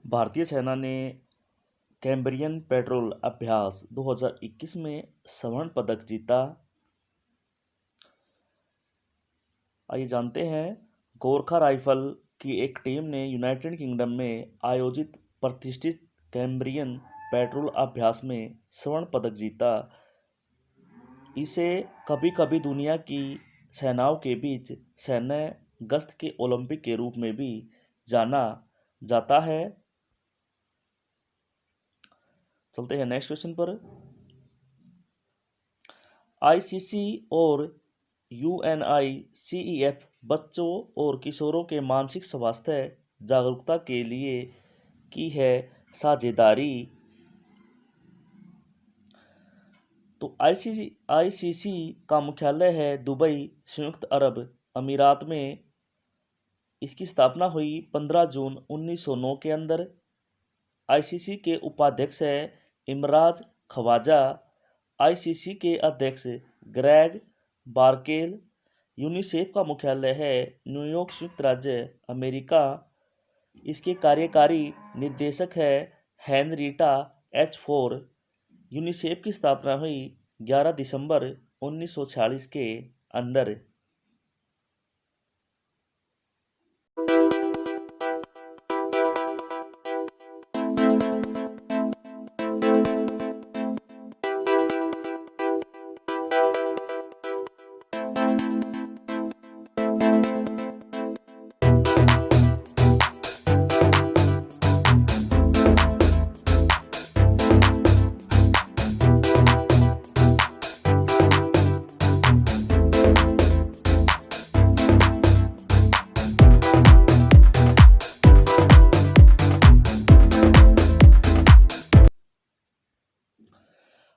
भारतीय सेना ने कैम्ब्रियन पेट्रोल अभ्यास 2021 में स्वर्ण पदक जीता। आइए जानते हैं, गोरखा राइफल की एक टीम ने यूनाइटेड किंगडम में आयोजित प्रतिष्ठित कैम्ब्रियन पेट्रोल अभ्यास में स्वर्ण पदक जीता। इसे कभी कभी दुनिया की सेनाओं के बीच सैन्य गश्त के ओलंपिक के रूप में भी जाना जाता है। चलते हैं नेक्स्ट क्वेश्चन पर। आईसीसी और यूएनआईसीईएफ बच्चों और किशोरों के मानसिक स्वास्थ्य जागरूकता के लिए की है साझेदारी। तो आईसीसी का मुख्यालय है दुबई, संयुक्त अरब अमीरात में। इसकी स्थापना हुई 15 जून 1909 के अंदर। आईसीसी के उपाध्यक्ष हैं इमराज ख्वाजा। आईसीसी के अध्यक्ष ग्रेग बार्केल। यूनिसेफ का मुख्यालय है न्यूयॉर्क, संयुक्त राज्य अमेरिका। इसके कार्यकारी निर्देशक है हेनरीटा एच फोर। यूनिसेफ की स्थापना हुई 11 दिसंबर 1946 के अंदर।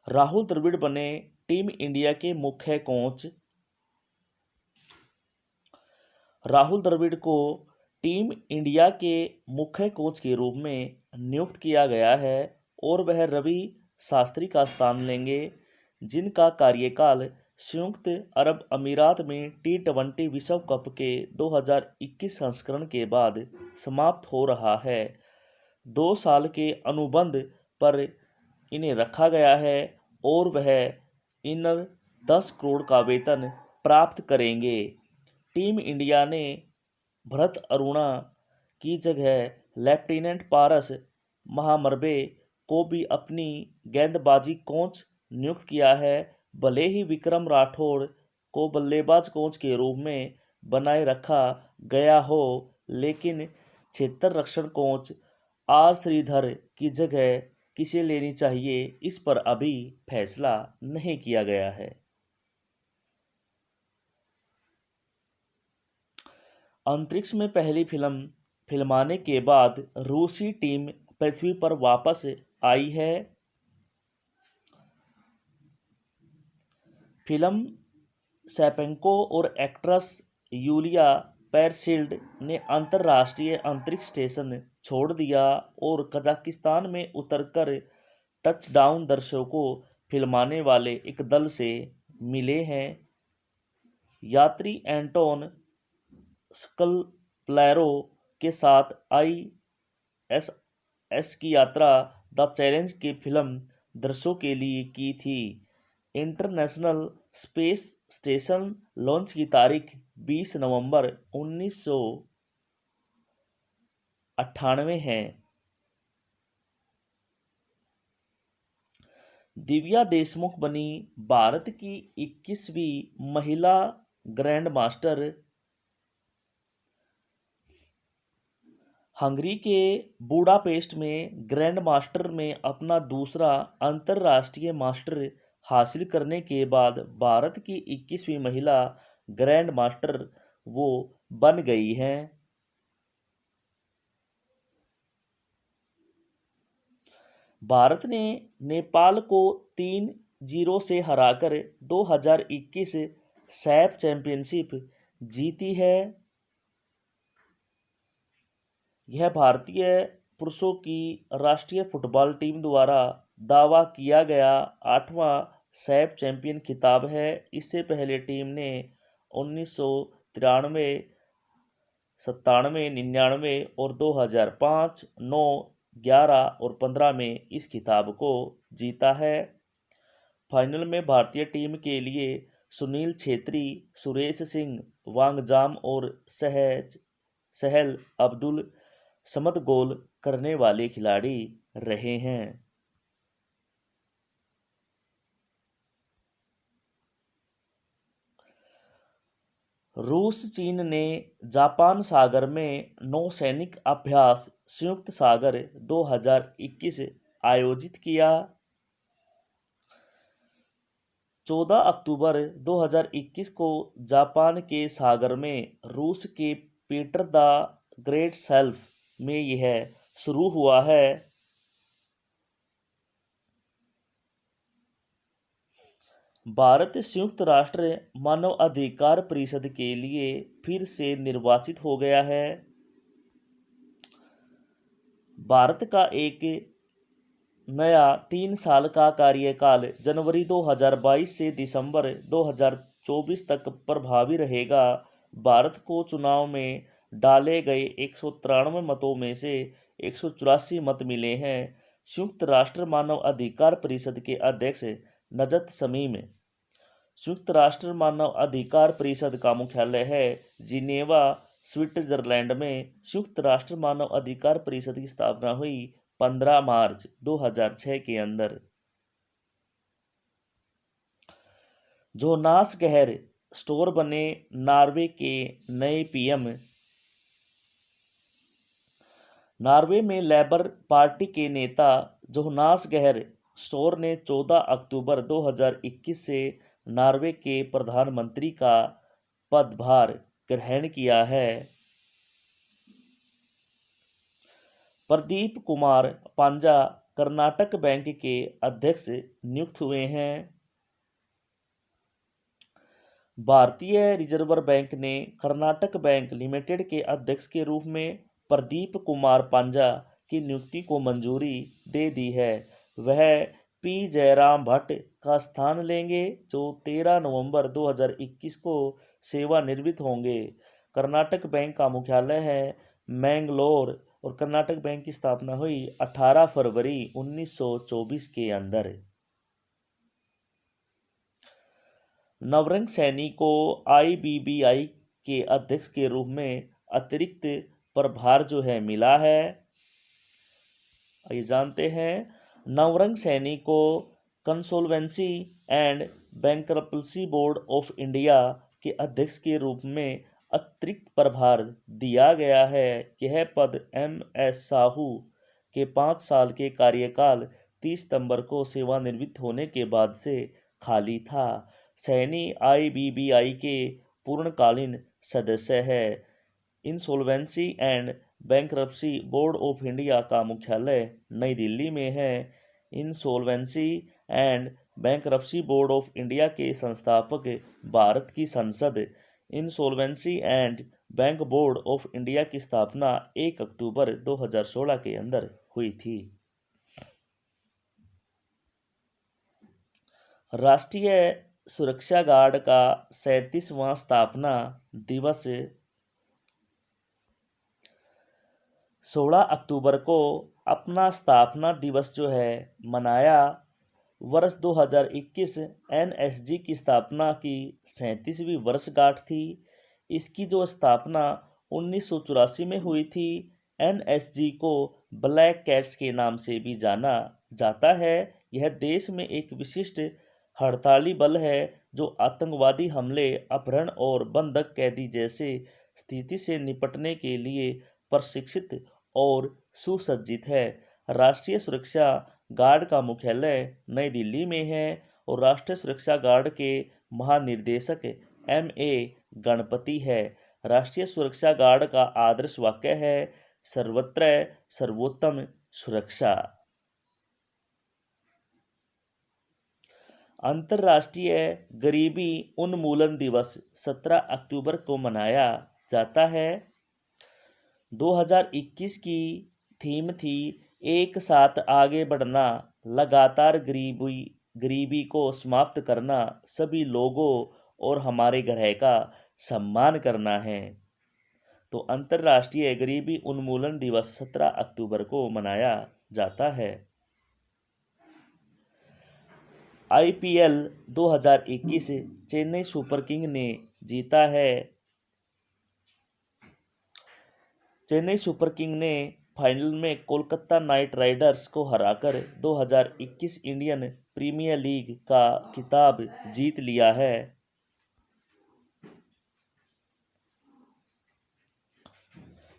राहुल द्रविड़ बने टीम इंडिया के मुख्य कोच। राहुल द्रविड़ को टीम इंडिया के मुख्य कोच के रूप में नियुक्त किया गया है और वह रवि शास्त्री का स्थान लेंगे, जिनका कार्यकाल संयुक्त अरब अमीरात में T20 विश्व कप के 2021 संस्करण के बाद समाप्त हो रहा है। 2 साल के अनुबंध पर इन्हें रखा गया है और वह इन 10 करोड़ का वेतन प्राप्त करेंगे। टीम इंडिया ने भरत अरोड़ा की जगह लेफ्टिनेंट पारस महामर्बे को भी अपनी गेंदबाजी कोच नियुक्त किया है। भले ही विक्रम राठौड़ को बल्लेबाज कोच के रूप में बनाए रखा गया हो, लेकिन क्षेत्र रक्षण कोच आर श्रीधर की जगह किसे लेनी चाहिए, इस पर अभी फैसला नहीं किया गया है। अंतरिक्ष में पहली फिल्म फिल्माने के बाद रूसी टीम पृथ्वी पर वापस आई है। फिल्म सेपेंको और एक्ट्रेस यूलिया पेरसिल्ड ने अंतर्राष्ट्रीय अंतरिक्ष स्टेशन छोड़ दिया और कजाकिस्तान में उतरकर टचडाउन दर्शकों को फिल्माने वाले एक दल से मिले हैं। यात्री एंटोन स्कलप्लैरो के साथ ISS की यात्रा द चैलेंज की फिल्म दर्शकों के लिए की थी। इंटरनेशनल स्पेस स्टेशन लॉन्च की तारीख 20 नवंबर 1998 है। दिव्या देशमुख बनी भारत की 21वीं महिला ग्रैंड मास्टर। हंगरी के बुडापेस्ट में ग्रैंड मास्टर में अपना दूसरा अंतर्राष्ट्रीय मास्टर हासिल करने के बाद भारत की 21वीं महिला ग्रैंड मास्टर वो बन गई हैं। भारत ने नेपाल को 3-0 से हराकर 2021 सैफ चैंपियनशिप जीती है। यह भारतीय पुरुषों की राष्ट्रीय फुटबॉल टीम द्वारा दावा किया गया 8वां सैफ चैंपियन खिताब है। इससे पहले टीम ने 1993, 97, 99 और 2005, 9, 2011 और 2015 में इस खिताब को जीता है। फाइनल में भारतीय टीम के लिए सुनील छेत्री, सुरेश सिंह, वांगजाम और सहल अब्दुल समद गोल करने वाले खिलाड़ी रहे हैं। रूस चीन ने जापान सागर में नौसैनिक अभ्यास संयुक्त सागर 2021 आयोजित किया। 14 अक्टूबर 2021 को जापान के सागर में रूस के पीटर द ग्रेट सेल्फ में यह शुरू हुआ है। भारत संयुक्त राष्ट्र मानव अधिकार परिषद के लिए फिर से निर्वाचित हो गया है। भारत का एक नया 3 साल का कार्यकाल जनवरी 2022 से दिसंबर 2024 तक प्रभावी रहेगा। भारत को चुनाव में डाले गए 193 मतों में से 184 मत मिले हैं। संयुक्त राष्ट्र मानव अधिकार परिषद के अध्यक्ष नजत समीम। संयुक्त राष्ट्र मानव अधिकार परिषद का मुख्यालय है जिनेवा, स्विट्जरलैंड में। संयुक्त राष्ट्र मानव अधिकार परिषद की स्थापना हुई 15 मार्च 2006 के अंदर। जोनास गहर स्टोर बने नॉर्वे के नए पीएम। नॉर्वे में लेबर पार्टी के नेता जोनास गहर स्टोर ने 14 अक्टूबर 2021 से नॉर्वे के प्रधानमंत्री का पदभार ग्रहण किया है। प्रदीप कुमार पांजा कर्नाटक बैंक के अध्यक्ष नियुक्त हुए हैं। भारतीय रिजर्व बैंक ने कर्नाटक बैंक लिमिटेड के अध्यक्ष के रूप में प्रदीप कुमार पांजा की नियुक्ति को मंजूरी दे दी है। वह पी जयराम भट्ट का स्थान लेंगे जो 13 नवंबर 2021 को सेवानिवृत्त होंगे। कर्नाटक बैंक का मुख्यालय है मैंगलोर और कर्नाटक बैंक की स्थापना हुई 18 फरवरी 1924 के अंदर। नवरंग सैनी को आईबीबीआई के अध्यक्ष के रूप में अतिरिक्त प्रभार जो है मिला है। ये जानते हैं नवरंग सैनी को insolvency and bankruptcy board of India के अध्यक्ष के रूप में अतिरिक्त प्रभार दिया गया है। यह पद एम.एस. साहू के 5 साल के कार्यकाल 30 सितंबर को सेवानिवृत्त होने के बाद से खाली था। सैनी आईबीबीआई के पूर्णकालीन सदस्य है। Insolvency and bankruptcy board of India का मुख्यालय नई दिल्ली में है। Insolvency and bankruptcy board of India के संस्थापक भारत की संसद। Insolvency and bank board of India की स्थापना 1 अक्टूबर 2016 के अंदर हुई थी। राष्ट्रीय सुरक्षा गार्ड का 37वां स्थापना दिवस 16 अक्टूबर को अपना स्थापना दिवस जो है मनाया। वर्ष 2021 एनएसजी की स्थापना की 37वीं वर्षगांठ थी। इसकी जो स्थापना 1984 में हुई थी। एनएसजी को ब्लैक कैट्स के नाम से भी जाना जाता है। यह देश में एक विशिष्ट हड़ताली बल है जो आतंकवादी हमले, अपहरण और बंधक कैदी जैसे स्थिति से निपटने के लिए प्रशिक्षित और सुसज्जित है। राष्ट्रीय सुरक्षा गार्ड का मुख्यालय नई दिल्ली में है और राष्ट्रीय सुरक्षा गार्ड के महानिदेशक एम.ए. गणपति है। राष्ट्रीय सुरक्षा गार्ड का आदर्श वाक्य है सर्वत्र सर्वोत्तम सुरक्षा। अंतर्राष्ट्रीय गरीबी उन्मूलन दिवस 17 अक्टूबर को मनाया जाता है। 2021 की थीम थी एक साथ आगे बढ़ना, लगातार गरीबी को समाप्त करना, सभी लोगों और हमारे ग्रह का सम्मान करना है। तो अंतर्राष्ट्रीय गरीबी उन्मूलन दिवस 17 अक्टूबर को मनाया जाता है। IPL 2021 चेन्नई सुपर किंग ने जीता है। चेन्नई सुपर किंग ने फाइनल में कोलकाता नाइट राइडर्स को हराकर 2021 इंडियन प्रीमियर लीग का खिताब जीत लिया है।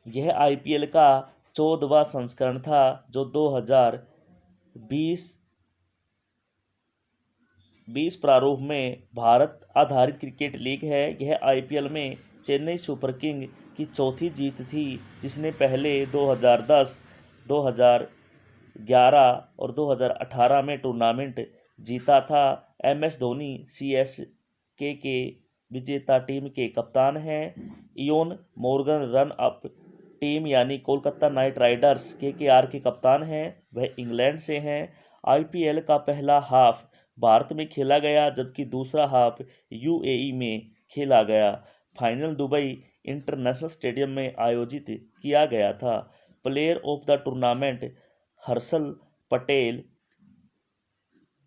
यह IPL का 14वां संस्करण था जो 2020 प्रारूप में भारत आधारित क्रिकेट लीग है। यह IPL में चेन्नई सुपर किंग की चौथी जीत थी, जिसने पहले 2010, 2011 और 2018 में टूर्नामेंट जीता था। MS धोनी CSK के विजेता टीम के कप्तान हैं। Eoin Morgan run up team यानी कोलकाता नाइट राइडर्स KKR के कप्तान हैं। वह इंग्लैंड से हैं। IPL का पहला हाफ भारत में खेला गया, जबकि दूसरा हाफ UAE में खेला गया। फाइनल दुबई इंटरनेशनल स्टेडियम में आयोजित किया गया था। Player of the tournament Harshal Patel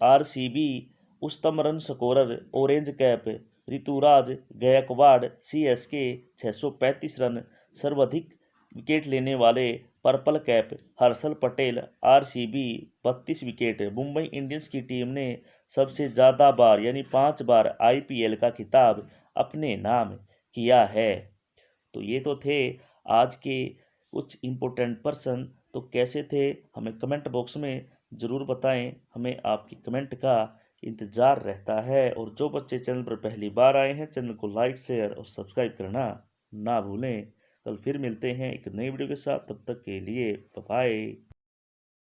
RCB, उत्तम run scorer orange cap Ruturaj Gaikwad CSK 635 run, सर्वाधिक विकेट लेने वाले purple cap Harshal Patel RCB 32 wicket. Mumbai Indians की टीम ने सबसे ज़्यादा बार यानी 5 बार IPL का खिताब अपने नाम किया है। तो ये तो थे आज के कुछ इम्पोर्टेंट पर्सन। तो कैसे थे हमें कमेंट बॉक्स में ज़रूर बताएं। हमें आपकी कमेंट का इंतज़ार रहता है। और जो बच्चे चैनल पर पहली बार आए हैं, चैनल को लाइक शेयर और सब्सक्राइब करना ना भूलें। कल फिर मिलते हैं एक नई वीडियो के साथ। तब तक के लिए बाय बाय।